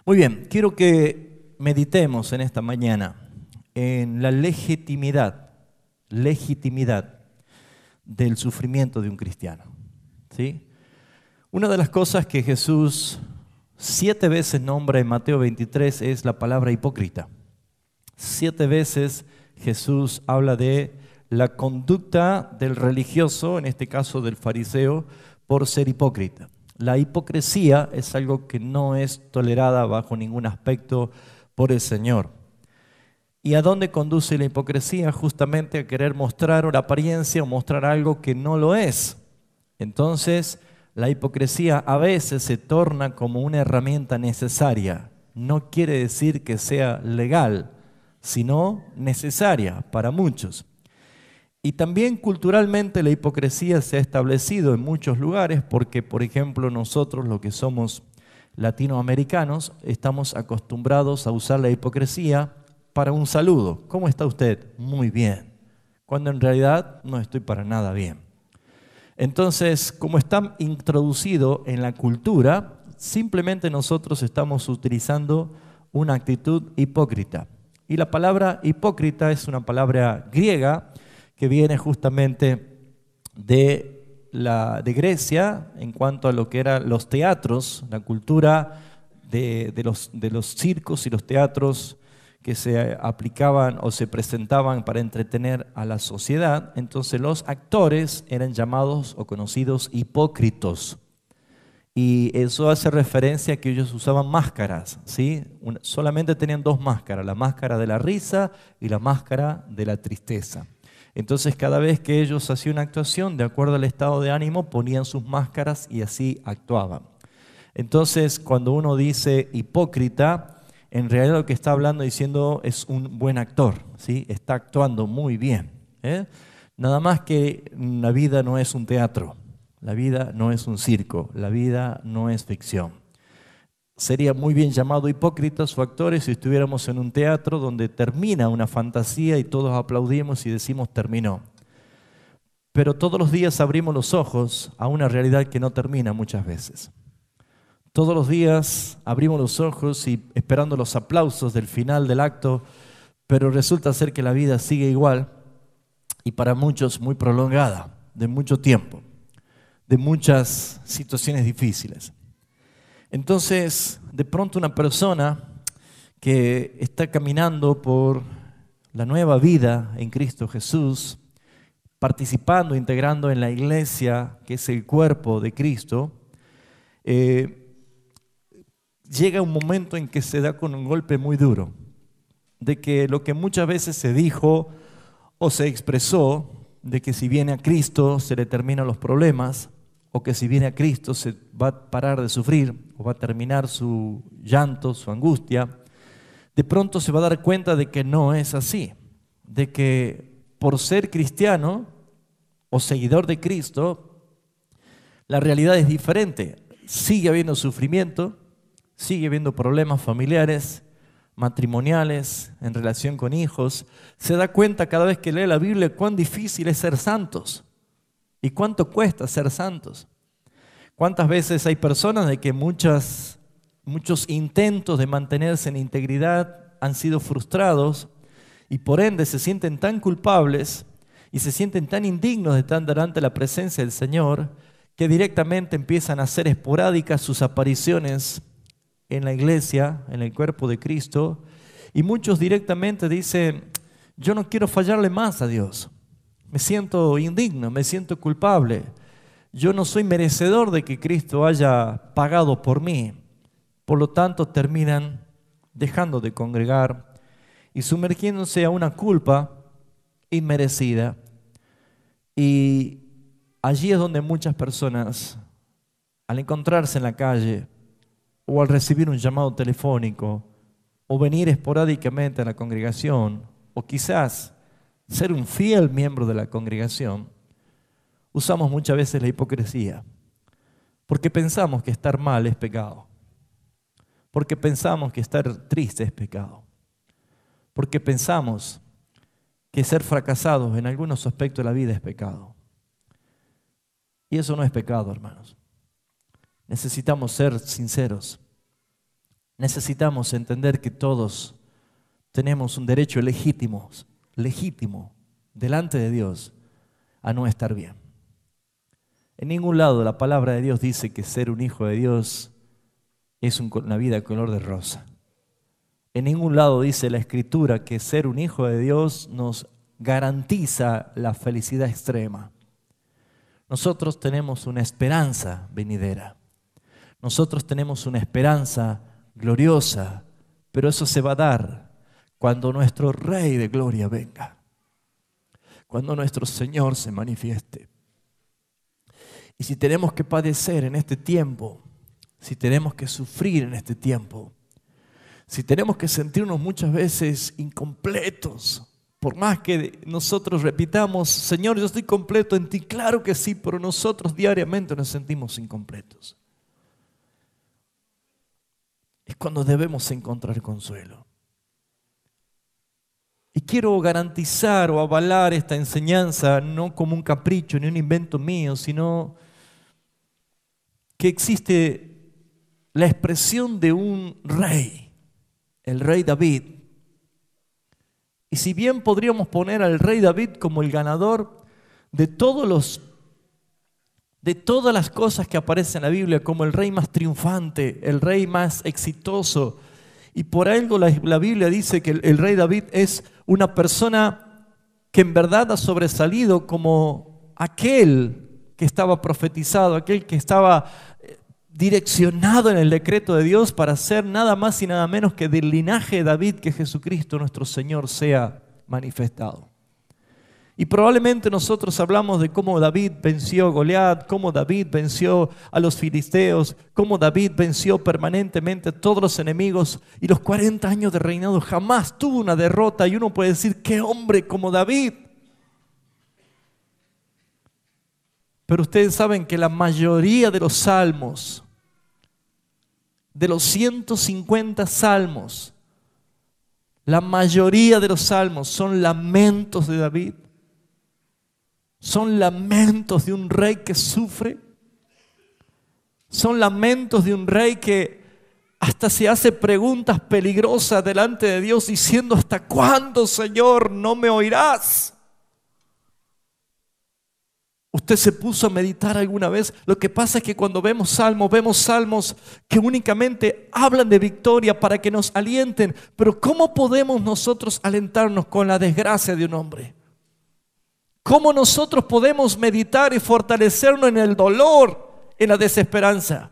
Muy bien, quiero que meditemos en esta mañana en la legitimidad del sufrimiento de un cristiano. ¿Sí? Una de las cosas que Jesús 7 veces nombra en Mateo 23 es la palabra hipócrita. 7 veces Jesús habla de la conducta del religioso, en este caso del fariseo, por ser hipócrita. La hipocresía es algo que no es tolerada bajo ningún aspecto por el Señor. ¿Y a dónde conduce la hipocresía? Justamente a querer mostrar una apariencia o mostrar algo que no lo es. Entonces, la hipocresía a veces se torna como una herramienta necesaria. No quiere decir que sea legal, sino necesaria para muchos. Y también culturalmente la hipocresía se ha establecido en muchos lugares porque, por ejemplo, nosotros los que somos latinoamericanos estamos acostumbrados a usar la hipocresía para un saludo. ¿Cómo está usted? Muy bien. Cuando en realidad no estoy para nada bien. Entonces, como está introducido en la cultura, simplemente nosotros estamos utilizando una actitud hipócrita. Y la palabra hipócrita es una palabra griega que viene justamente de Grecia en cuanto a lo que eran los teatros, la cultura de los circos y los teatros que se aplicaban o se presentaban para entretener a la sociedad. Entonces los actores eran llamados o conocidos hipócritos. Y eso hace referencia a que ellos usaban máscaras, ¿sí? Solamente tenían 2 máscaras, la máscara de la risa y la máscara de la tristeza. Entonces cada vez que ellos hacían una actuación, de acuerdo al estado de ánimo, ponían sus máscaras y así actuaban. Entonces cuando uno dice hipócrita, en realidad lo que está hablando diciendo es un buen actor, ¿sí? Está actuando muy bien, ¿eh? Nada más que la vida no es un teatro, la vida no es un circo, la vida no es ficción. Sería muy bien llamado hipócritas o actores si estuviéramos en un teatro donde termina una fantasía y todos aplaudimos y decimos terminó. Pero todos los días abrimos los ojos a una realidad que no termina muchas veces. Todos los días abrimos los ojos y esperando los aplausos del final del acto, pero resulta ser que la vida sigue igual y para muchos muy prolongada, de mucho tiempo, de muchas situaciones difíciles. Entonces, de pronto una persona que está caminando por la nueva vida en Cristo Jesús, participando, integrando en la iglesia, que es el cuerpo de Cristo, llega un momento en que se da con un golpe muy duro, de que lo que muchas veces se dijo o se expresó, de que si viene a Cristo se le terminan los problemas, o que si viene a Cristo se va a parar de sufrir, o va a terminar su llanto, su angustia, de pronto se va a dar cuenta de que no es así, de que por ser cristiano o seguidor de Cristo, la realidad es diferente. Sigue habiendo sufrimiento, sigue habiendo problemas familiares, matrimoniales, en relación con hijos. Se da cuenta cada vez que lee la Biblia cuán difícil es ser santos y cuánto cuesta ser santos. Cuántas veces hay personas de que muchos intentos de mantenerse en integridad han sido frustrados y por ende se sienten tan culpables y se sienten tan indignos de estar delante de la presencia del Señor que directamente empiezan a hacer esporádicas sus apariciones en la iglesia, en el cuerpo de Cristo, y muchos directamente dicen, yo no quiero fallarle más a Dios, me siento indigno, me siento culpable, yo no soy merecedor de que Cristo haya pagado por mí, por lo tanto terminan dejando de congregar y sumergiéndose a una culpa inmerecida, y allí es donde muchas personas, al encontrarse en la calle, o al recibir un llamado telefónico, o venir esporádicamente a la congregación, o quizás ser un fiel miembro de la congregación, usamos muchas veces la hipocresía, porque pensamos que estar mal es pecado, porque pensamos que estar triste es pecado, porque pensamos que ser fracasados en algunos aspectos de la vida es pecado. Y eso no es pecado, hermanos. Necesitamos ser sinceros. necesitamos entender que todos tenemos un derecho legítimo delante de Dios a no estar bien. En ningún lado la palabra de Dios dice que ser un hijo de Dios es una vida color de rosa. En ningún lado dice la Escritura que ser un hijo de Dios nos garantiza la felicidad extrema. Nosotros tenemos una esperanza venidera. Nosotros tenemos una esperanza gloriosa, pero eso se va a dar cuando nuestro Rey de gloria venga, cuando nuestro Señor se manifieste. Y si tenemos que padecer en este tiempo, si tenemos que sufrir en este tiempo, si tenemos que sentirnos muchas veces incompletos, por más que nosotros repitamos, Señor, yo estoy completo en ti, claro que sí, pero nosotros diariamente nos sentimos incompletos. Es cuando debemos encontrar consuelo. Y quiero garantizar o avalar esta enseñanza no como un capricho ni un invento mío, sino que existe la expresión de un rey, el rey David. Y si bien podríamos poner al rey David como el ganador de todas las cosas que aparecen en la Biblia, como el rey más triunfante, el rey más exitoso, y por algo la Biblia dice que el rey David es una persona que en verdad ha sobresalido como aquel que estaba profetizado, aquel que estaba direccionado en el decreto de Dios para ser nada más y nada menos que del linaje de David, que Jesucristo nuestro Señor sea manifestado. Y probablemente nosotros hablamos de cómo David venció a Goliat, cómo David venció a los filisteos, cómo David venció permanentemente a todos los enemigos, y los 40 años de reinado jamás tuvo una derrota, y uno puede decir, ¡qué hombre como David! Pero ustedes saben que la mayoría de los salmos, de los 150 salmos, la mayoría de los salmos son lamentos de David. Son lamentos de un rey que sufre. Son lamentos de un rey que hasta se hace preguntas peligrosas delante de Dios diciendo, ¿hasta cuándo, Señor, no me oirás? ¿Usted se puso a meditar alguna vez? Lo que pasa es que cuando vemos salmos que únicamente hablan de victoria para que nos alienten. Pero ¿cómo podemos nosotros alentarnos con la desgracia de un hombre? ¿Cómo nosotros podemos meditar y fortalecernos en el dolor, en la desesperanza?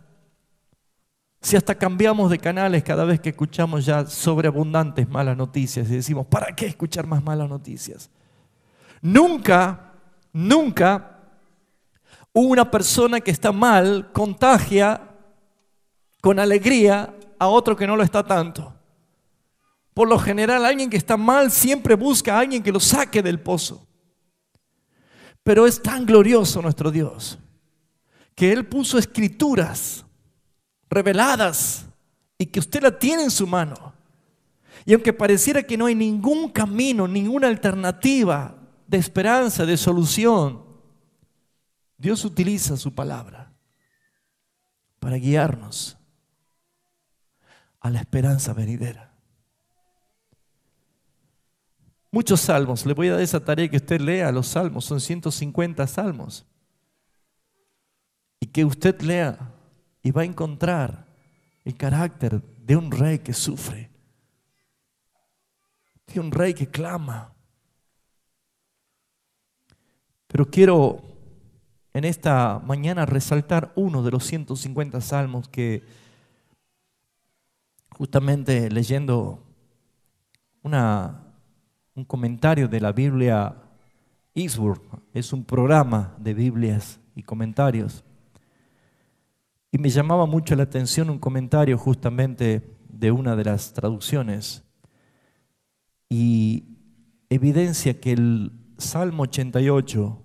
Si hasta cambiamos de canales cada vez que escuchamos ya sobreabundantes malas noticias y decimos, ¿para qué escuchar más malas noticias? Nunca una persona que está mal contagia con alegría a otro que no lo está tanto. Por lo general, alguien que está mal siempre busca a alguien que lo saque del pozo. Pero es tan glorioso nuestro Dios que Él puso escrituras reveladas y que usted la tiene en su mano. Y aunque pareciera que no hay ningún camino, ninguna alternativa de esperanza, de solución, Dios utiliza su palabra para guiarnos a la esperanza venidera. Muchos salmos, le voy a dar esa tarea que usted lea los salmos, son 150 salmos. Y que usted lea y va a encontrar el carácter de un rey que sufre, de un rey que clama. Pero quiero en esta mañana resaltar uno de los 150 salmos que justamente leyendo un comentario de la Biblia Eastward, es un programa de Biblias y comentarios, y me llamaba mucho la atención un comentario justamente de una de las traducciones, y evidencia que el Salmo 88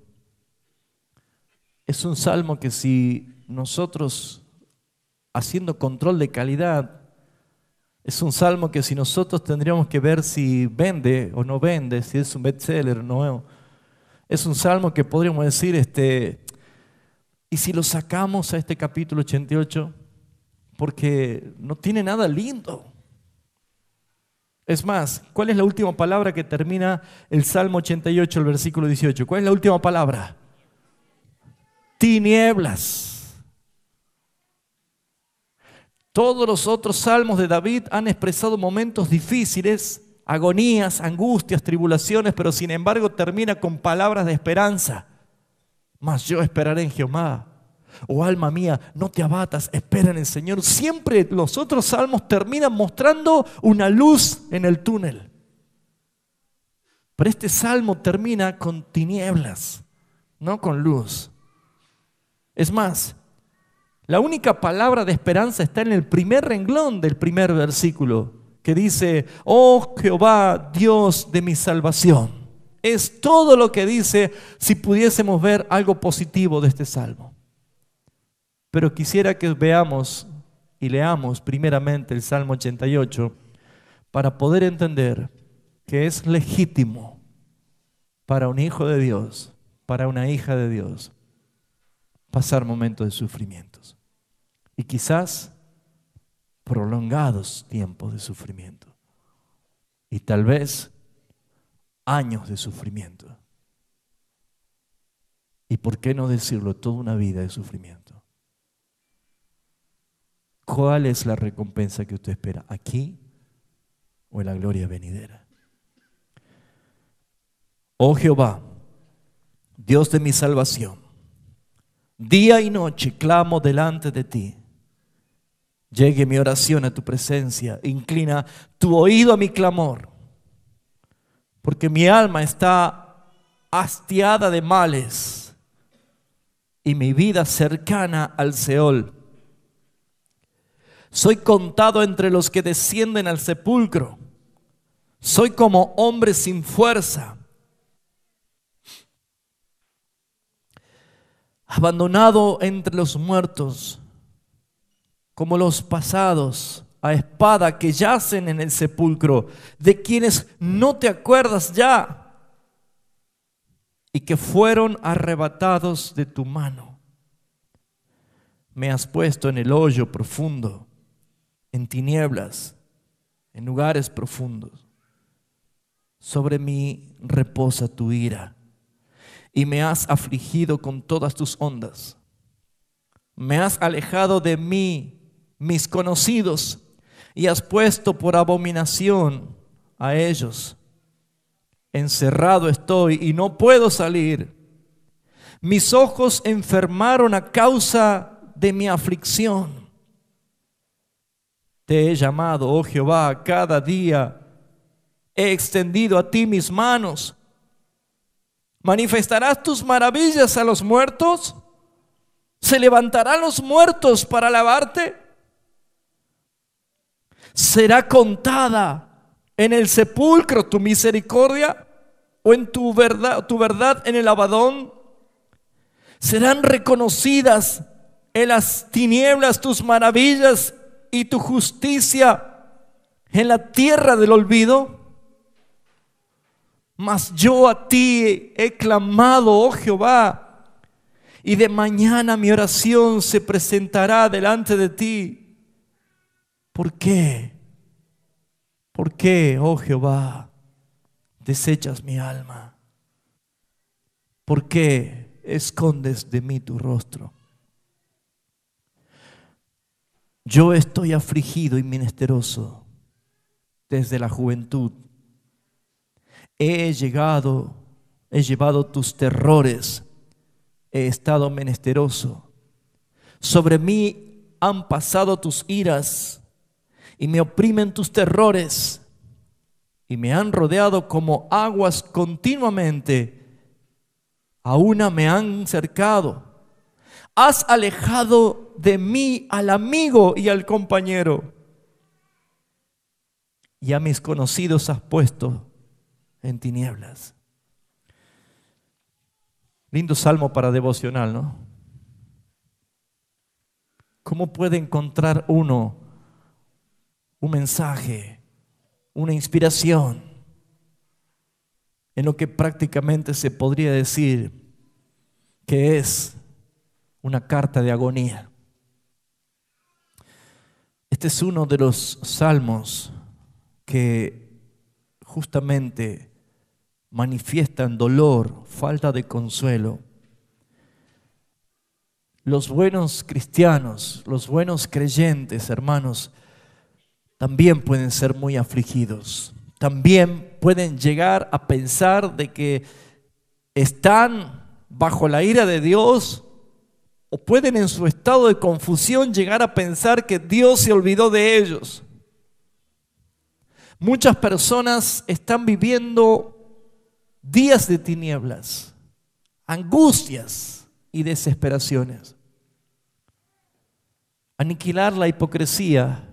es un salmo que si nosotros, haciendo control de calidad, es un salmo que si nosotros tendríamos que ver si vende o no vende, si es un bestseller o no. Es un salmo que podríamos decir, y si lo sacamos a este capítulo 88, porque no tiene nada lindo. Es más, ¿cuál es la última palabra que termina el Salmo 88, el versículo 18? ¿Cuál es la última palabra? Tinieblas. Todos los otros salmos de David han expresado momentos difíciles, agonías, angustias, tribulaciones, pero sin embargo termina con palabras de esperanza. Mas yo esperaré en Jehová. Oh alma mía, no te abatas, espera en el Señor. Siempre los otros salmos terminan mostrando una luz en el túnel. Pero este salmo termina con tinieblas, no con luz. Es más, la única palabra de esperanza está en el primer renglón del primer versículo, que dice: oh Jehová, Dios de mi salvación. Es todo lo que dice si pudiésemos ver algo positivo de este salmo. Pero quisiera que veamos y leamos primeramente el Salmo 88 para poder entender que es legítimo para un hijo de Dios, para una hija de Dios, pasar momentos de sufrimientos. Y quizás prolongados tiempos de sufrimiento. Y tal vez años de sufrimiento. Y por qué no decirlo, toda una vida de sufrimiento. ¿Cuál es la recompensa que usted espera? ¿Aquí o en la gloria venidera? Oh Jehová, Dios de mi salvación, día y noche clamo delante de ti. Llegue mi oración a tu presencia, inclina tu oído a mi clamor, porque mi alma está hastiada de males y mi vida cercana al Seol. Soy contado entre los que descienden al sepulcro. Soy como hombre sin fuerza, abandonado entre los muertos, como los pasados a espada que yacen en el sepulcro, de quienes no te acuerdas ya y que fueron arrebatados de tu mano. Me has puesto en el hoyo profundo, en tinieblas, en lugares profundos. Sobre mí reposa tu ira y me has afligido con todas tus ondas. Me has alejado de mí, mis conocidos, y has puesto por abominación a ellos. Encerrado estoy y no puedo salir. Mis ojos enfermaron a causa de mi aflicción. Te he llamado, oh Jehová, cada día. He extendido a ti mis manos. ¿Manifestarás tus maravillas a los muertos? ¿Se levantarán los muertos para alabarte? ¿Será contada en el sepulcro tu misericordia o en tu verdad en el Abadón? ¿Serán reconocidas en las tinieblas tus maravillas y tu justicia en la tierra del olvido? Mas yo a ti he clamado, oh Jehová, y de mañana mi oración se presentará delante de ti. ¿Por qué? ¿Por qué, oh Jehová, desechas mi alma? ¿Por qué escondes de mí tu rostro? Yo estoy afligido y menesteroso desde la juventud. He llevado tus terrores, he estado menesteroso. Sobre mí han pasado tus iras y me oprimen tus terrores y me han rodeado como aguas continuamente. A una me han cercado. Has alejado de mí al amigo y al compañero, y a mis conocidos has puesto en tinieblas. Lindo salmo para devocional, ¿no? ¿Cómo puede encontrar uno un mensaje, una inspiración en lo que prácticamente se podría decir que es una carta de agonía? Este es uno de los salmos que justamente manifiestan dolor, falta de consuelo. Los buenos cristianos, los buenos creyentes, hermanos, también pueden ser muy afligidos. También pueden llegar a pensar de que están bajo la ira de Dios, o pueden en su estado de confusión llegar a pensar que Dios se olvidó de ellos. Muchas personas están viviendo días de tinieblas, angustias y desesperaciones. Aniquilar la hipocresía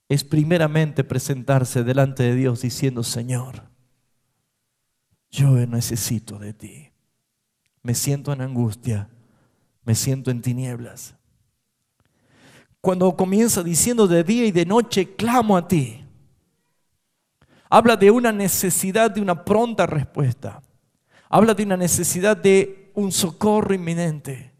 es primeramente presentarse delante de Dios diciendo: Señor, yo necesito de ti. Me siento en angustia, me siento en tinieblas. Cuando comienza diciendo: de día y de noche clamo a ti, habla de una necesidad de una pronta respuesta. Habla de una necesidad de un socorro inminente.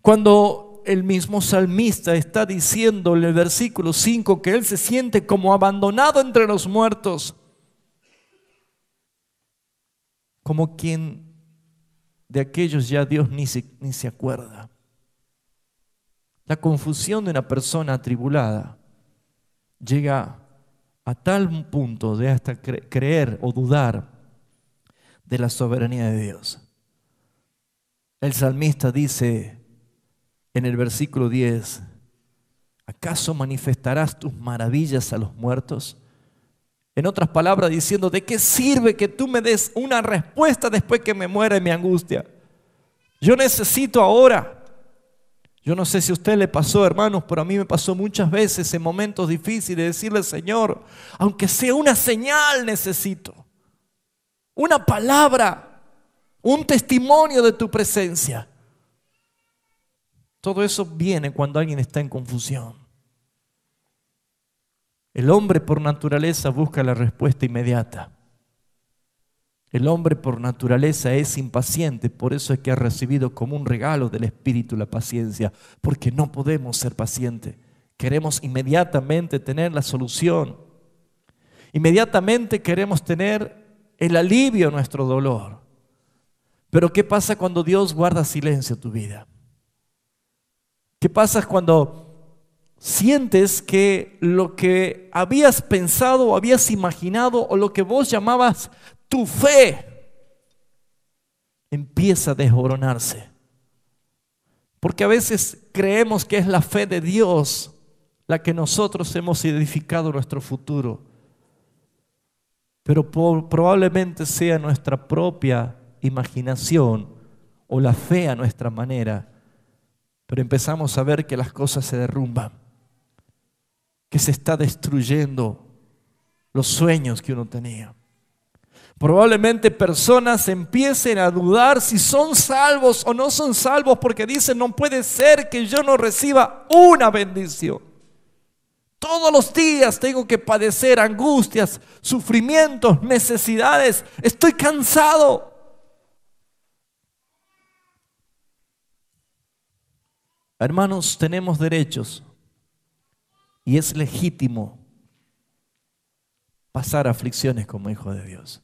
Cuando el mismo salmista está diciendo en el versículo 5 que él se siente como abandonado entre los muertos, como quien de aquellos ya Dios ni se acuerda. La confusión de una persona atribulada llega a tal punto de hasta creer o dudar de la soberanía de Dios. El salmista dice en el versículo 10: ¿acaso manifestarás tus maravillas a los muertos? En otras palabras, diciendo: ¿de qué sirve que tú me des una respuesta después que me muera en mi angustia? Yo necesito ahora. Yo no sé si a usted le pasó, hermanos, pero a mí me pasó muchas veces en momentos difíciles decirle: Señor, aunque sea una señal necesito, una palabra, un testimonio de tu presencia. Todo eso viene cuando alguien está en confusión. El hombre por naturaleza busca la respuesta inmediata. El hombre por naturaleza es impaciente, por eso es que ha recibido como un regalo del Espíritu la paciencia, porque no podemos ser pacientes. Queremos inmediatamente tener la solución. Inmediatamente queremos tener el alivio a nuestro dolor. Pero ¿qué pasa cuando Dios guarda silencio en tu vida? ¿Qué pasa cuando sientes que lo que habías pensado o habías imaginado o lo que vos llamabas tu fe empieza a desmoronarse? Porque a veces creemos que es la fe de Dios la que nosotros hemos edificado nuestro futuro, pero probablemente sea nuestra propia imaginación o la fe a nuestra manera. Pero empezamos a ver que las cosas se derrumban, que se está destruyendo los sueños que uno tenía. Probablemente personas empiecen a dudar si son salvos o no son salvos, porque dicen: no puede ser que yo no reciba una bendición. Todos los días tengo que padecer angustias, sufrimientos, necesidades. Estoy cansado. Hermanos, tenemos derechos y es legítimo pasar aflicciones como hijo de Dios.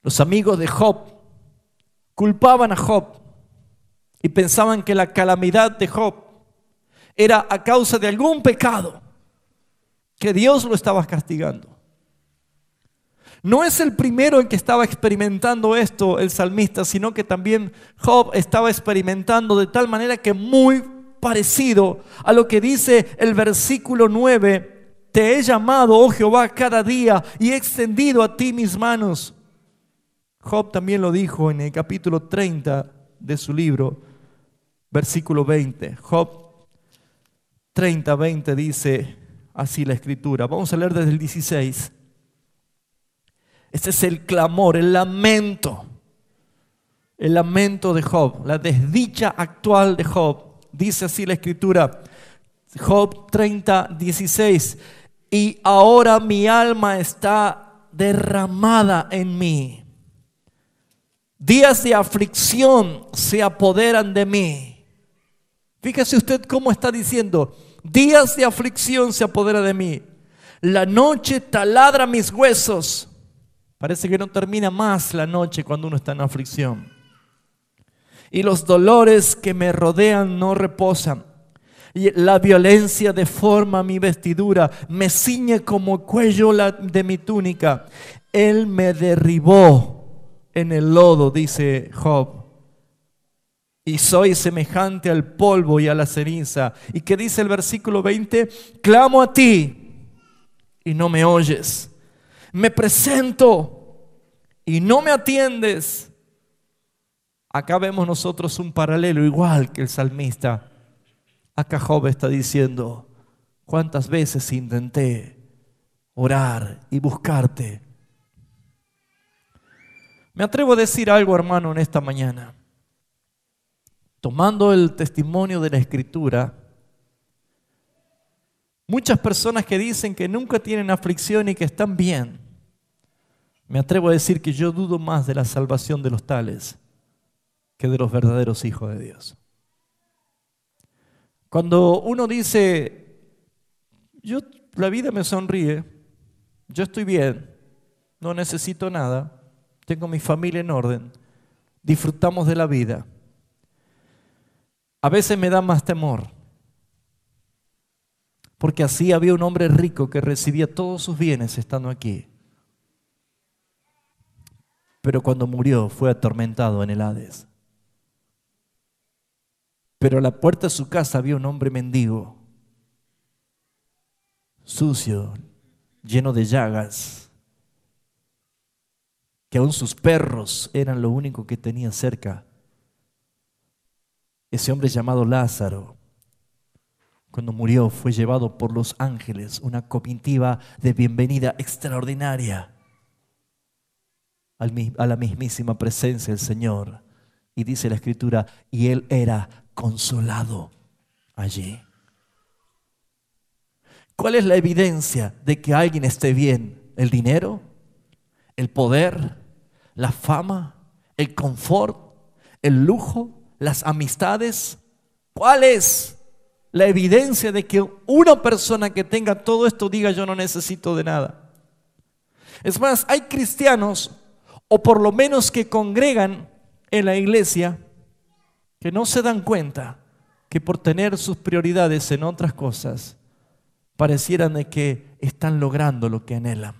Los amigos de Job culpaban a Job y pensaban que la calamidad de Job era a causa de algún pecado, que Dios lo estaba castigando. No es el primero en que estaba experimentando esto el salmista, sino que también Job estaba experimentando de tal manera que muy parecido a lo que dice el versículo 9: te he llamado, oh Jehová, cada día y he extendido a ti mis manos. Job también lo dijo en el capítulo 30 de su libro, versículo 20. Job 30, 20 dice así la escritura. Vamos a leer desde el 16. Este es el clamor, el lamento de Job, la desdicha actual de Job. Dice así la escritura, Job 30, 16: y ahora mi alma está derramada en mí. Días de aflicción se apoderan de mí. Fíjese usted cómo está diciendo: días de aflicción se apodera de mí. La noche taladra mis huesos. Parece que no termina más la noche cuando uno está en aflicción. Y los dolores que me rodean no reposan. Y la violencia deforma mi vestidura, me ciñe como cuello de mi túnica. Él me derribó en el lodo, dice Job, y soy semejante al polvo y a la ceniza. ¿Y qué dice el versículo 20? Clamo a ti y no me oyes. Me presento y no me atiendes. Acá vemos nosotros un paralelo igual que el salmista. Acá Job está diciendo: ¿cuántas veces intenté orar y buscarte? Me atrevo a decir algo, hermano, en esta mañana. Tomando el testimonio de la Escritura, muchas personas que dicen que nunca tienen aflicción y que están bien, me atrevo a decir que yo dudo más de la salvación de los tales que de los verdaderos hijos de Dios. Cuando uno dice: la vida me sonríe, yo estoy bien, no necesito nada, tengo mi familia en orden, disfrutamos de la vida, a veces me da más temor, porque así había un hombre rico que recibía todos sus bienes estando aquí, pero cuando murió fue atormentado en el Hades. Pero a la puerta de su casa había un hombre mendigo, sucio, lleno de llagas, que aún sus perros eran lo único que tenía cerca. Ese hombre llamado Lázaro, cuando murió, fue llevado por los ángeles, una comitiva de bienvenida extraordinaria a la mismísima presencia del Señor. Y dice la Escritura: y él era consolado allí. ¿Cuál es la evidencia de que alguien esté bien? ¿El dinero? ¿El poder? ¿La fama? ¿El confort? ¿El lujo? ¿Las amistades? ¿Cuál es la evidencia de que una persona que tenga todo esto diga: yo no necesito de nada? Es más, hay cristianos, o por lo menos que congregan en la iglesia, que no se dan cuenta que por tener sus prioridades en otras cosas, parecieran de que están logrando lo que anhelan.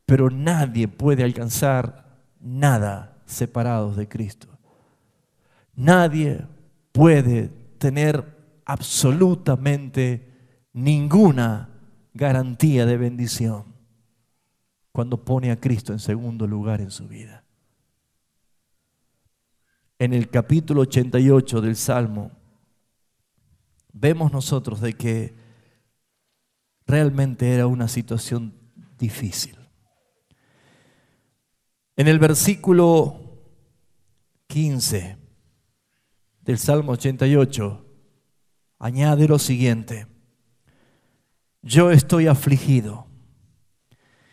Pero nadie puede alcanzar nada separados de Cristo. Nadie puede tener absolutamente ninguna garantía de bendición cuando pone a Cristo en segundo lugar en su vida. En el capítulo 88 del Salmo, vemos nosotros de que realmente era una situación difícil. En el versículo 15 del Salmo 88, añade lo siguiente: yo estoy afligido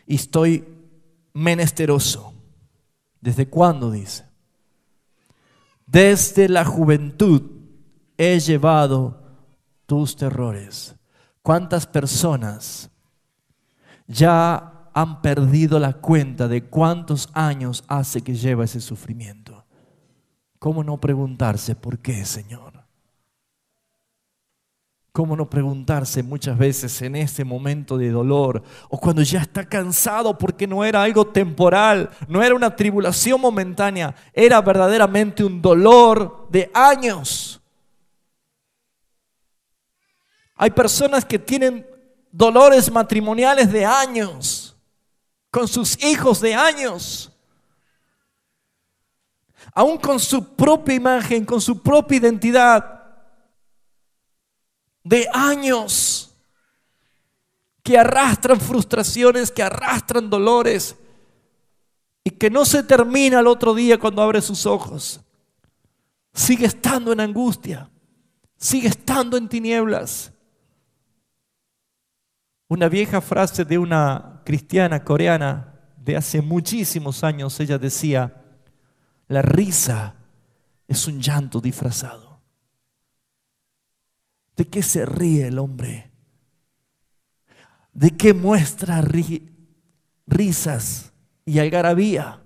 y estoy menesteroso. ¿Desde cuándo? Dice. Desde la juventud he llevado tus terrores. ¿Cuántas personas ya han perdido la cuenta de cuántos años hace que lleva ese sufrimiento? ¿Cómo no preguntarse por qué, Señor? ¿Cómo no preguntarse muchas veces en ese momento de dolor, o cuando ya está cansado, porque no era algo temporal, no era una tribulación momentánea, era verdaderamente un dolor de años? Hay personas que tienen dolores matrimoniales de años, con sus hijos de años, aún con su propia imagen, con su propia identidad, de años, que arrastran frustraciones, que arrastran dolores, y que no se termina el otro día cuando abre sus ojos. Sigue estando en angustia, sigue estando en tinieblas. Una vieja frase de una cristiana coreana de hace muchísimos años, ella decía: la risa es un llanto disfrazado. ¿De qué se ríe el hombre? ¿De qué muestra risas y algarabía?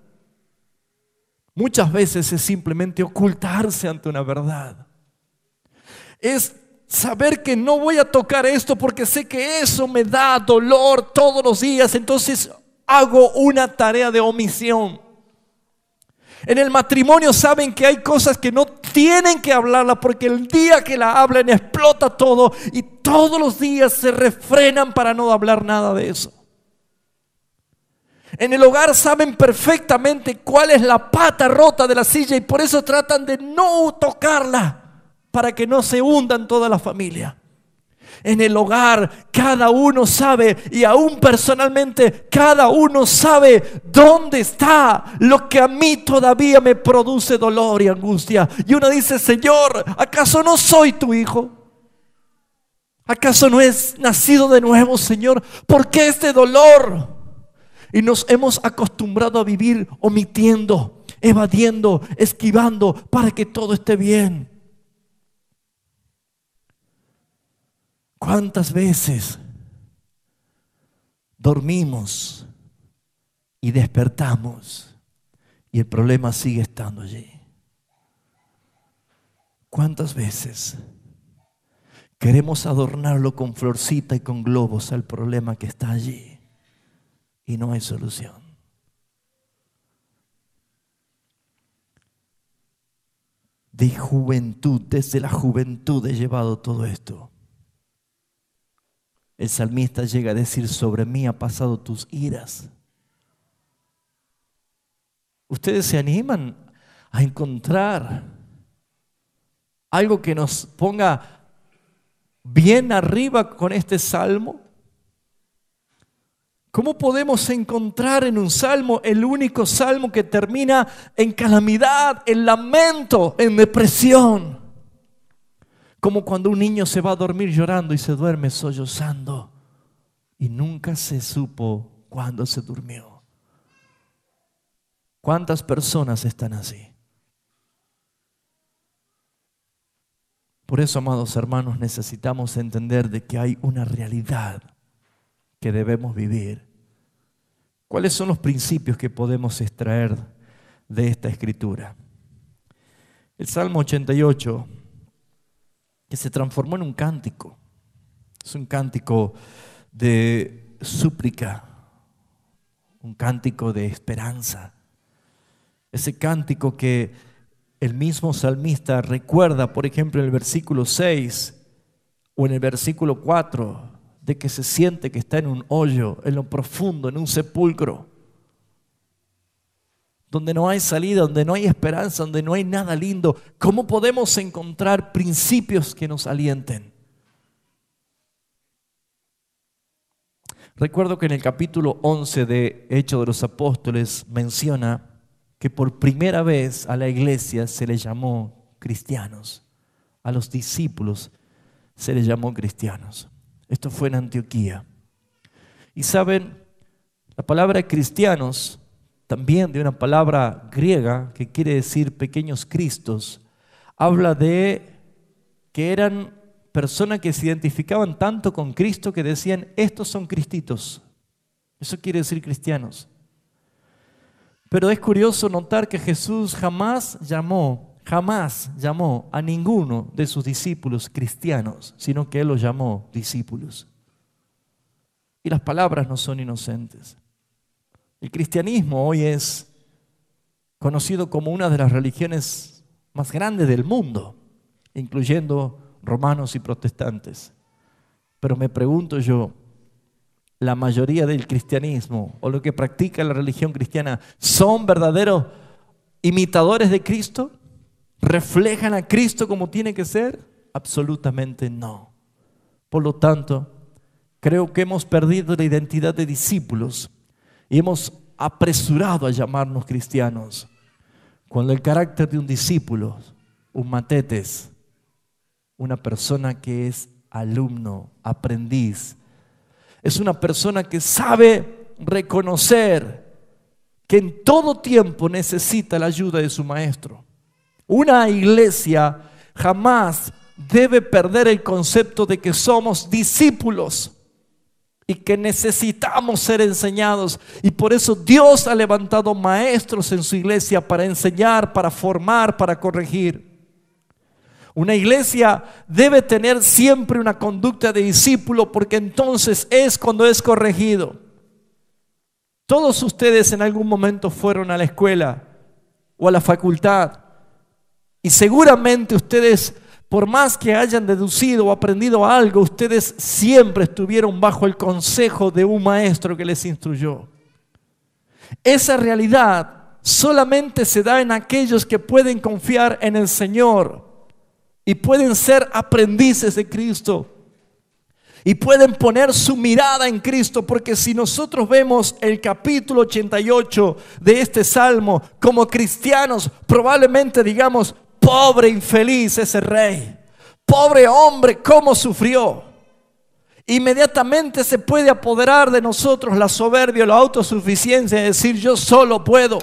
Muchas veces es simplemente ocultarse ante una verdad. Es saber que no voy a tocar esto porque sé que eso me da dolor todos los días. Entonces hago una tarea de omisión. En el matrimonio saben que hay cosas que no tienen que hablarlas porque el día que la hablan explota todo y todos los días se refrenan para no hablar nada de eso. En el hogar saben perfectamente cuál es la pata rota de la silla y por eso tratan de no tocarla para que no se hundan toda la familia. En el hogar cada uno sabe, y aún personalmente cada uno sabe dónde está lo que a mí todavía me produce dolor y angustia. Y uno dice: Señor, ¿acaso no soy tu hijo? ¿Acaso no es nacido de nuevo, Señor? ¿Por qué este dolor? Y nos hemos acostumbrado a vivir omitiendo, evadiendo, esquivando para que todo esté bien. ¿Cuántas veces dormimos y despertamos y el problema sigue estando allí? ¿Cuántas veces queremos adornarlo con florcita y con globos al problema que está allí y no hay solución? De juventud, desde la juventud he llevado todo esto. El salmista llega a decir: sobre mí ha pasado tus iras. ¿Ustedes se animan a encontrar algo que nos ponga bien arriba con este salmo? ¿Cómo podemos encontrar en un salmo, el único salmo que termina en calamidad, en lamento, en depresión? Como cuando un niño se va a dormir llorando y se duerme sollozando y nunca se supo cuándo se durmió. ¿Cuántas personas están así? Por eso, amados hermanos, necesitamos entender de que hay una realidad que debemos vivir. ¿Cuáles son los principios que podemos extraer de esta escritura? El Salmo 88, que se transformó en un cántico. Es un cántico de súplica, un cántico de esperanza. Ese cántico que el mismo salmista recuerda, por ejemplo, en el versículo 6 o en el versículo 4, de que se siente que está en un hoyo, en lo profundo, en un sepulcro, donde no hay salida, donde no hay esperanza, donde no hay nada lindo. ¿Cómo podemos encontrar principios que nos alienten? Recuerdo que en el capítulo 11 de Hechos de los Apóstoles menciona que por primera vez a la iglesia se le llamó cristianos. A los discípulos se les llamó cristianos. Esto fue en Antioquía. Y saben, la palabra cristianos también de una palabra griega que quiere decir pequeños cristos, habla de que eran personas que se identificaban tanto con Cristo que decían: estos son cristitos. Eso quiere decir cristianos. Pero es curioso notar que Jesús jamás llamó a ninguno de sus discípulos cristianos, sino que Él los llamó discípulos. Y las palabras no son inocentes. El cristianismo hoy es conocido como una de las religiones más grandes del mundo, incluyendo romanos y protestantes. Pero me pregunto yo, ¿la mayoría del cristianismo o lo que practica la religión cristiana son verdaderos imitadores de Cristo? ¿Reflejan a Cristo como tiene que ser? Absolutamente no. Por lo tanto, creo que hemos perdido la identidad de discípulos y hemos apresurado a llamarnos cristianos, cuando el carácter de un discípulo, un matetes, una persona que es alumno, aprendiz, es una persona que sabe reconocer que en todo tiempo necesita la ayuda de su maestro. Una iglesia jamás debe perder el concepto de que somos discípulos y que necesitamos ser enseñados. Y por eso Dios ha levantado maestros en su iglesia para enseñar, para formar, para corregir. Una iglesia debe tener siempre una conducta de discípulo, porque entonces es cuando es corregido. Todos ustedes en algún momento fueron a la escuela o a la facultad, y seguramente ustedes, por más que hayan deducido o aprendido algo, ustedes siempre estuvieron bajo el consejo de un maestro que les instruyó. Esa realidad solamente se da en aquellos que pueden confiar en el Señor y pueden ser aprendices de Cristo y pueden poner su mirada en Cristo, porque si nosotros vemos el capítulo 88 de este salmo, como cristianos probablemente digamos: pobre infeliz ese rey, pobre hombre, cómo sufrió. Inmediatamente se puede apoderar de nosotros la soberbia, la autosuficiencia, y decir: yo solo puedo.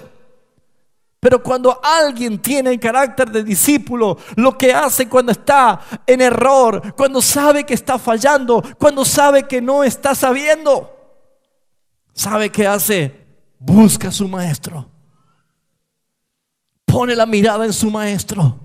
Pero cuando alguien tiene el carácter de discípulo, lo que hace cuando está en error, cuando sabe que está fallando, cuando sabe que no está sabiendo, ¿sabe qué hace? Busca a su maestro. Pone la mirada en su maestro.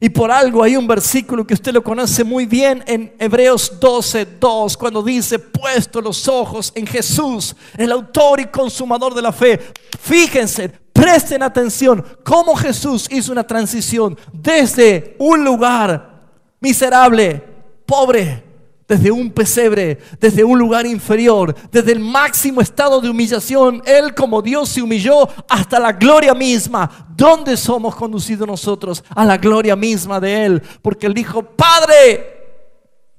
Y por algo hay un versículo que usted lo conoce muy bien en Hebreos 12:2, cuando dice: puesto los ojos en Jesús, el autor y consumador de la fe. Fíjense, presten atención cómo Jesús hizo una transición desde un lugar miserable, pobre, desde un pesebre, desde un lugar inferior, desde el máximo estado de humillación. Él como Dios se humilló hasta la gloria misma. ¿Dónde somos conducidos nosotros? A la gloria misma de Él. Porque Él dijo: Padre,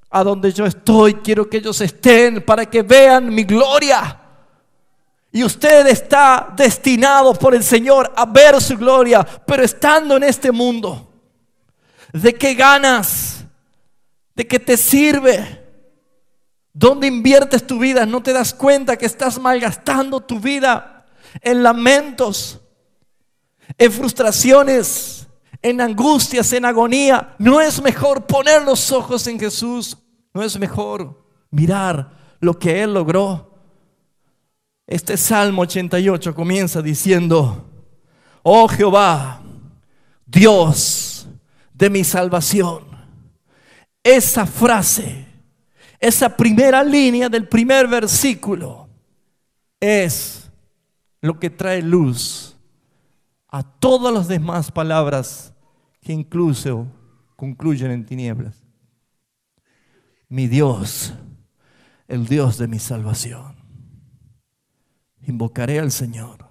a donde yo estoy quiero que ellos estén, para que vean mi gloria. Y usted está destinado por el Señor a ver su gloria. Pero estando en este mundo, ¿de qué ganas? ¿De qué te sirve? ¿Dónde inviertes tu vida? ¿No te das cuenta que estás malgastando tu vida en lamentos, en frustraciones, en angustias, en agonía? ¿No es mejor poner los ojos en Jesús? ¿No es mejor mirar lo que Él logró? Este Salmo 88 comienza diciendo: oh Jehová, Dios de mi salvación. Esa frase, esa primera línea del primer versículo, es lo que trae luz a todas las demás palabras que incluso concluyen en tinieblas. Mi Dios, el Dios de mi salvación. Invocaré al Señor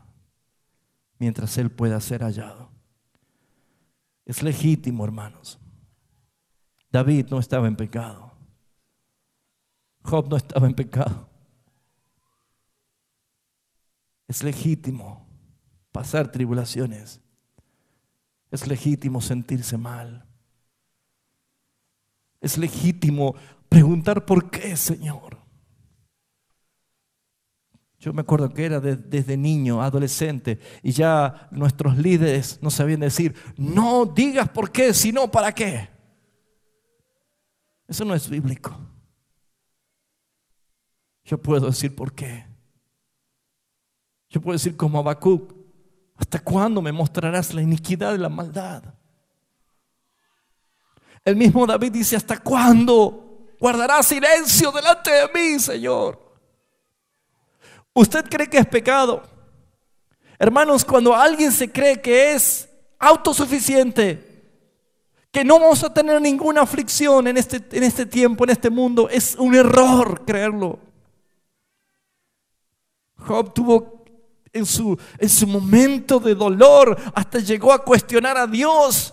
mientras Él pueda ser hallado. Es legítimo, hermanos. David no estaba en pecado. Job no estaba en pecado. Es legítimo pasar tribulaciones. Es legítimo sentirse mal. Es legítimo preguntar: ¿por qué, Señor? Yo me acuerdo que era desde niño, adolescente, y ya nuestros líderes no sabían decir: no digas por qué, sino para qué. Eso no es bíblico. Yo puedo decir por qué. Yo puedo decir como Habacuc: ¿hasta cuándo me mostrarás la iniquidad y la maldad? El mismo David dice: ¿hasta cuándo guardarás silencio delante de mí, Señor? ¿Usted cree que es pecado? Hermanos, cuando alguien se cree que es autosuficiente, que no vamos a tener ninguna aflicción en este tiempo, en este mundo, es un error creerlo. Job tuvo en su momento de dolor, hasta llegó a cuestionar a Dios.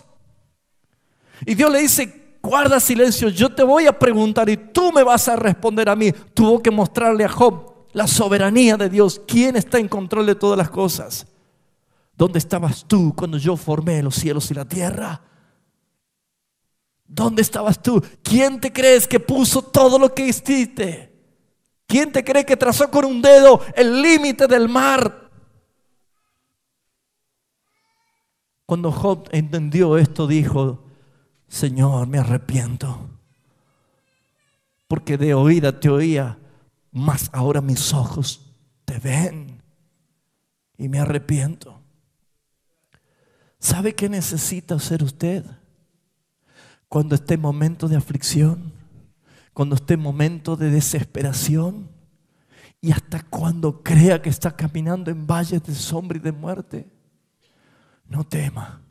Y Dios le dice: guarda silencio, yo te voy a preguntar y tú me vas a responder a mí. Tuvo que mostrarle a Job la soberanía de Dios. ¿Quién está en control de todas las cosas? ¿Dónde estabas tú cuando yo formé los cielos y la tierra? ¿Dónde estabas tú? ¿Quién te crees que puso todo lo que hiciste? ¿Quién te cree que trazó con un dedo el límite del mar? Cuando Job entendió esto, dijo: Señor, me arrepiento, porque de oída te oía, mas ahora mis ojos te ven y me arrepiento. ¿Sabe qué necesita hacer usted cuando esté en momento de aflicción, cuando esté en momento de desesperación y hasta cuando crea que está caminando en valles de sombra y de muerte? No tema.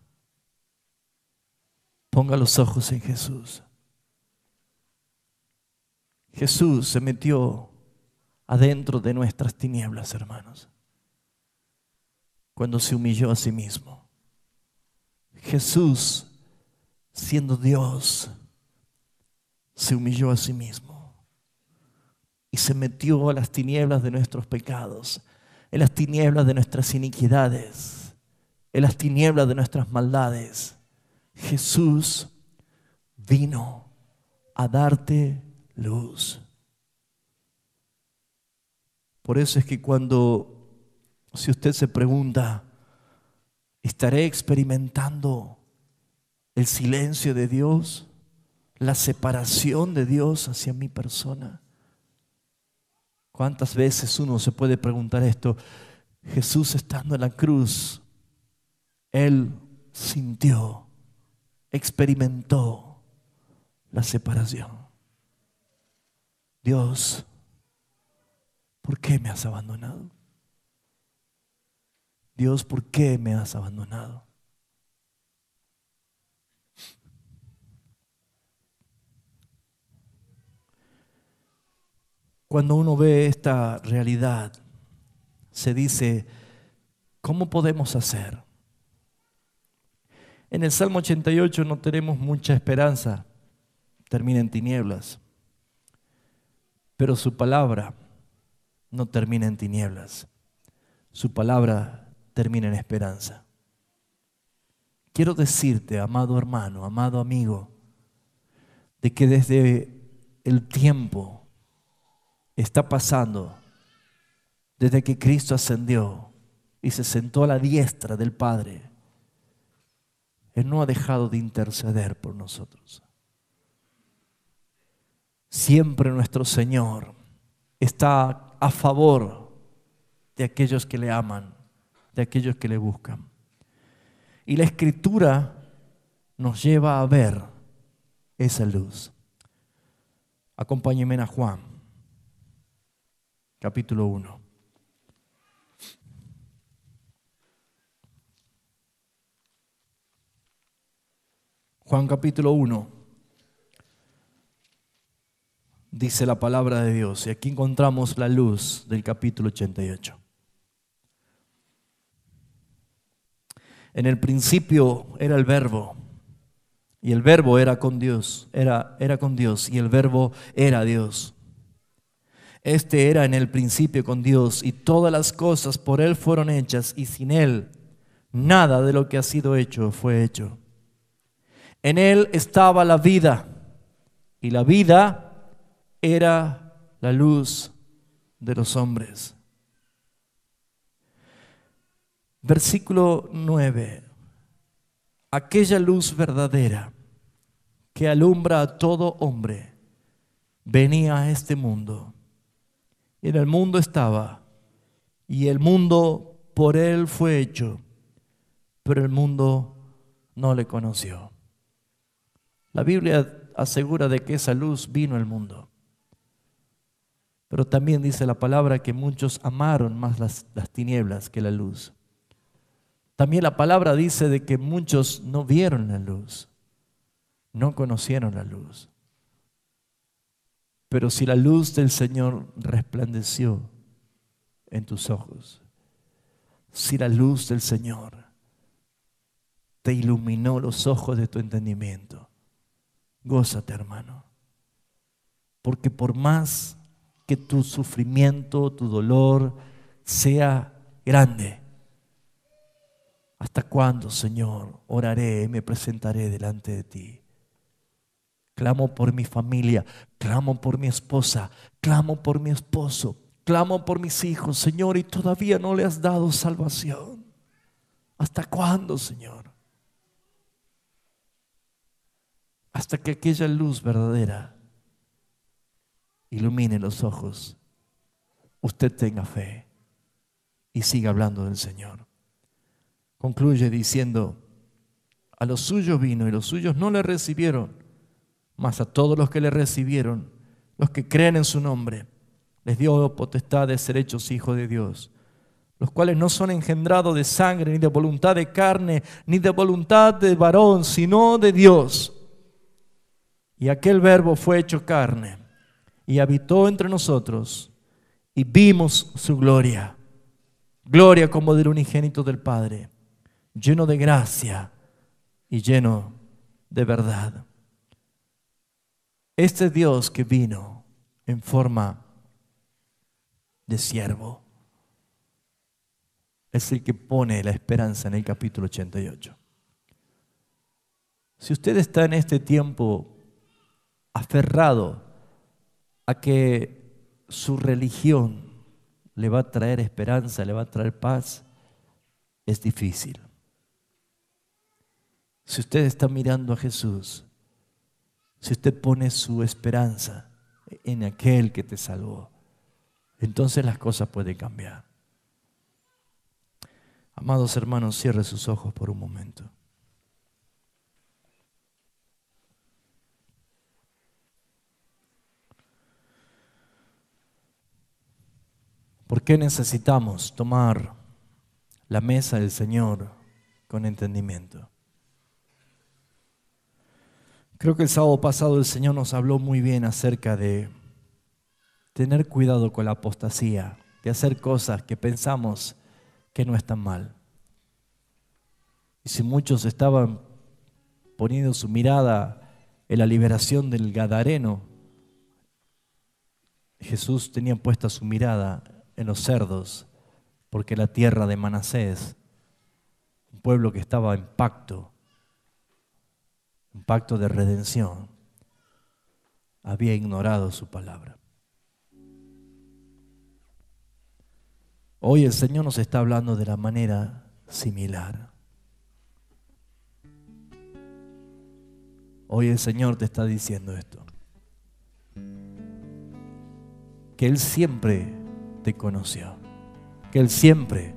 Ponga los ojos en Jesús. Jesús se metió adentro de nuestras tinieblas, hermanos, cuando se humilló a sí mismo. Jesús, siendo Dios, se humilló a sí mismo y se metió a las tinieblas de nuestros pecados, en las tinieblas de nuestras iniquidades, en las tinieblas de nuestras maldades. Jesús vino a darte luz. Por eso es que si usted se pregunta, ¿estaré experimentando el silencio de Dios, la separación de Dios hacia mi persona? ¿Cuántas veces uno se puede preguntar esto? Jesús, estando en la cruz, Él sintió, experimentó la separación. Dios, ¿por qué me has abandonado? Dios, ¿por qué me has abandonado? Cuando uno ve esta realidad, se dice, ¿cómo podemos hacer? En el Salmo 88 no tenemos mucha esperanza, termina en tinieblas, pero su palabra no termina en tinieblas, su palabra termina en esperanza. Quiero decirte, amado hermano, amado amigo, de que desde el tiempo está pasando, desde que Cristo ascendió y se sentó a la diestra del Padre, Él no ha dejado de interceder por nosotros. Siempre nuestro Señor está a favor de aquellos que le aman, de aquellos que le buscan. Y la Escritura nos lleva a ver esa luz. Acompáñenme a Juan, capítulo 1. Juan capítulo 1, dice la palabra de Dios, y aquí encontramos la luz del capítulo 88. En el principio era el Verbo, y el Verbo era con Dios, era con Dios, y el Verbo era Dios. Este era en el principio con Dios, y todas las cosas por Él fueron hechas, y sin Él nada de lo que ha sido hecho fue hecho. En Él estaba la vida, y la vida era la luz de los hombres. Versículo 9. Aquella luz verdadera que alumbra a todo hombre venía a este mundo. Y en el mundo estaba, y el mundo por Él fue hecho, pero el mundo no le conoció. La Biblia asegura de que esa luz vino al mundo. Pero también dice la palabra que muchos amaron más las tinieblas que la luz. También la palabra dice de que muchos no vieron la luz, no conocieron la luz. Pero si la luz del Señor resplandeció en tus ojos, si la luz del Señor te iluminó los ojos de tu entendimiento, gózate, hermano, porque por más que tu sufrimiento, tu dolor sea grande, ¿hasta cuándo, Señor, oraré y me presentaré delante de ti? Clamo por mi familia, clamo por mi esposa, clamo por mi esposo, clamo por mis hijos, Señor, y todavía no le has dado salvación. ¿Hasta cuándo, Señor? hasta que aquella luz verdadera ilumine los ojos, usted tenga fe y siga hablando del Señor. Concluye diciendo: a los suyos vino y los suyos no le recibieron, mas a todos los que le recibieron, los que creen en su nombre, les dio potestad de ser hechos hijos de Dios, los cuales no son engendrados de sangre, ni de voluntad de carne, ni de voluntad de varón, sino de Dios. Y aquel Verbo fue hecho carne y habitó entre nosotros, y vimos su gloria, gloria como del unigénito del Padre, lleno de gracia y lleno de verdad. Este Dios que vino en forma de siervo es el que pone la esperanza en el capítulo 88. Si usted está en este tiempo aferrado a que su religión le va a traer esperanza, le va a traer paz, es difícil. Si usted está mirando a Jesús, si usted pone su esperanza en aquel que te salvó, entonces las cosas pueden cambiar. Amados hermanos, cierre sus ojos por un momento. ¿Por qué necesitamos tomar la mesa del Señor con entendimiento? Creo que el sábado pasado el Señor nos habló muy bien acerca de tener cuidado con la apostasía, de hacer cosas que pensamos que no están mal. Y si muchos estaban poniendo su mirada en la liberación del Gadareno, Jesús tenía puesta su mirada en los cerdos, porque la tierra de Manasés, un pueblo que estaba en pacto de redención, había ignorado su palabra. Hoy el Señor nos está hablando de la manera similar. Hoy el Señor te está diciendo esto: que Él siempre te conoció, que Él siempre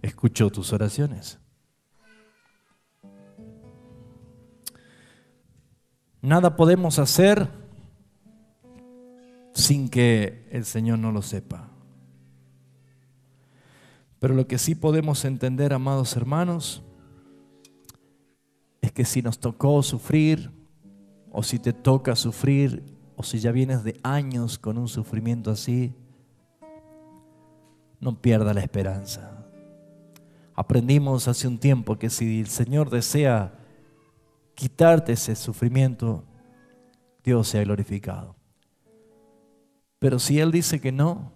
escuchó tus oraciones. Nada podemos hacer sin que el Señor no lo sepa. Pero lo que sí podemos entender, amados hermanos, es que si nos tocó sufrir, o si te toca sufrir, o si ya vienes de años con un sufrimiento así, no pierda la esperanza. Aprendimos hace un tiempo que si el Señor desea quitarte ese sufrimiento, Dios sea glorificado. Pero si Él dice que no,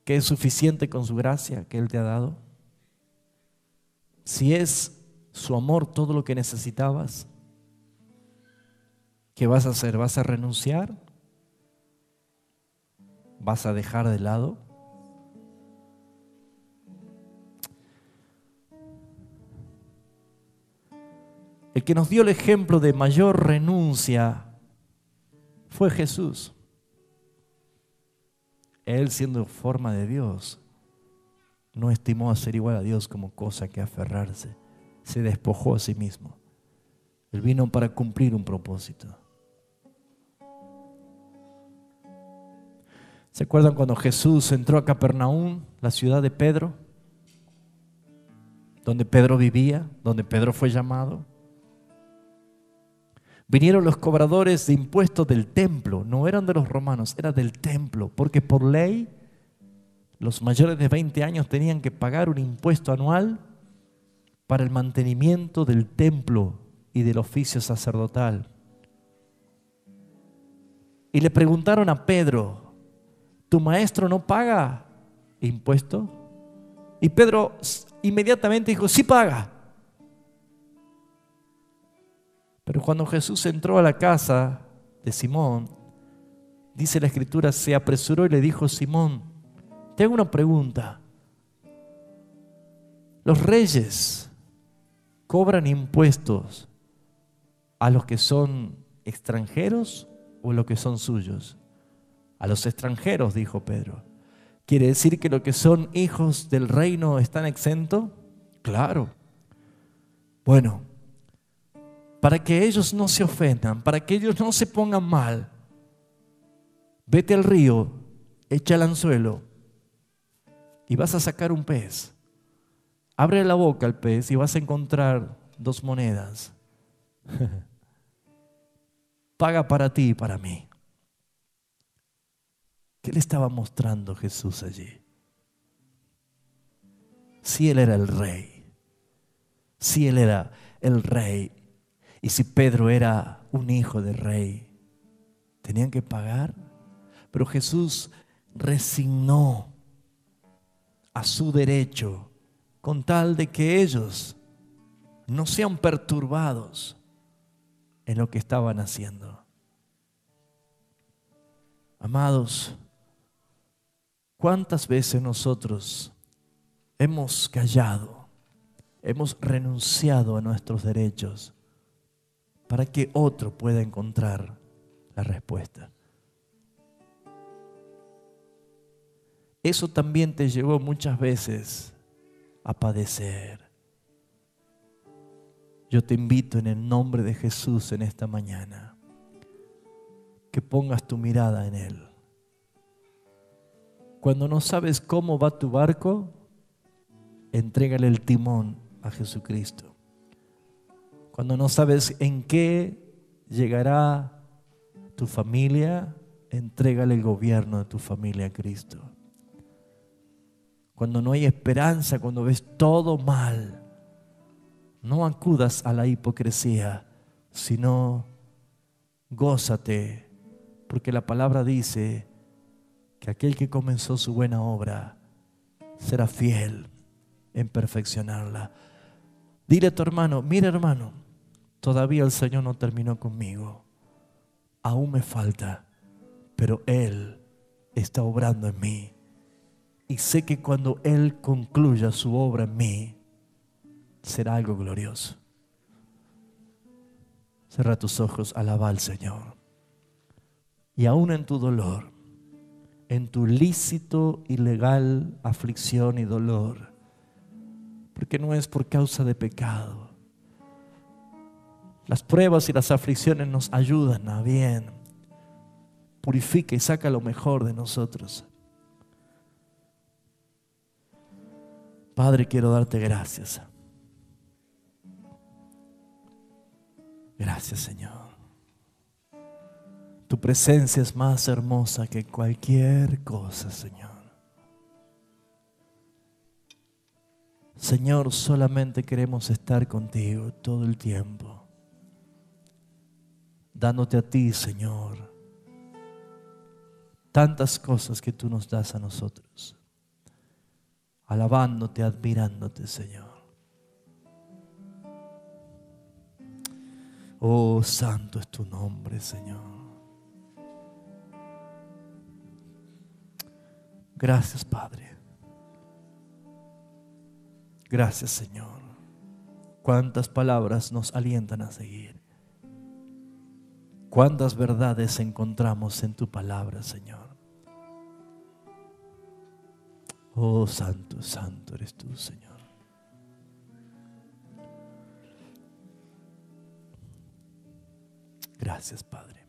que es suficiente con su gracia que Él te ha dado, si es su amor todo lo que necesitabas, ¿qué vas a hacer? ¿Vas a renunciar? ¿Vas a dejar de lado? El que nos dio el ejemplo de mayor renuncia fue Jesús. Él, siendo forma de Dios, no estimó a ser igual a Dios como cosa que aferrarse. Se despojó a sí mismo. Él vino para cumplir un propósito. ¿Se acuerdan cuando Jesús entró a Capernaum, la ciudad de Pedro? Donde Pedro vivía, donde Pedro fue llamado. Vinieron los cobradores de impuestos del templo, no eran de los romanos, era del templo, porque por ley los mayores de 20 años tenían que pagar un impuesto anual para el mantenimiento del templo y del oficio sacerdotal. Y le preguntaron a Pedro: ¿tu maestro no paga impuesto? Y Pedro inmediatamente dijo: sí paga. Pero cuando Jesús entró a la casa de Simón, dice la Escritura, se apresuró y le dijo: Simón, te hago una pregunta. ¿Los reyes cobran impuestos ¿A los que son extranjeros o a los que son suyos? A los extranjeros, dijo Pedro. ¿Quiere decir que los que son hijos del reino están exentos? Claro. Bueno, para que ellos no se ofendan, para que ellos no se pongan mal, vete al río, echa el anzuelo y vas a sacar un pez. Abre la boca al pez y vas a encontrar 2 monedas. Paga para ti y para mí. ¿Qué le estaba mostrando Jesús allí? Si Él era el rey, si Él era el rey, y si Pedro era un hijo del rey, ¿tenían que pagar? Pero Jesús resignó a su derecho con tal de que ellos no sean perturbados en lo que estaban haciendo. Amados, ¿cuántas veces nosotros hemos callado, hemos renunciado a nuestros derechos para que otro pueda encontrar la respuesta? Eso también te llevó muchas veces a padecer. Yo te invito en el nombre de Jesús en esta mañana que pongas tu mirada en Él. Cuando no sabes cómo va tu barco, entrégale el timón a Jesucristo. Cuando no sabes en qué llegará tu familia, entrégale el gobierno de tu familia a Cristo. Cuando no hay esperanza, cuando ves todo mal, no acudas a la hipocresía, sino gózate, porque la palabra dice que aquel que comenzó su buena obra será fiel en perfeccionarla. Dile a tu hermano: mira, hermano, todavía el Señor no terminó conmigo, aún me falta, pero Él está obrando en mí. Y sé que cuando Él concluya su obra en mí, será algo glorioso. Cierra tus ojos, alaba al Señor. Y aún en tu dolor, en tu lícito y legal aflicción y dolor, porque no es por causa de pecado. Las pruebas y las aflicciones nos ayudan a bien. Purifica y saca lo mejor de nosotros. Padre, quiero darte gracias. Gracias, Señor. Tu presencia es más hermosa que cualquier cosa, Señor. Señor, solamente queremos estar contigo todo el tiempo, dándote a ti, Señor, tantas cosas que tú nos das a nosotros, alabándote, admirándote, Señor. Oh, santo es tu nombre, Señor. Gracias, Padre. Gracias, Señor. Cuántas palabras nos alientan a seguir. Cuántas verdades encontramos en tu palabra, Señor. Oh, santo, santo eres tú, Señor. Gracias, Padre.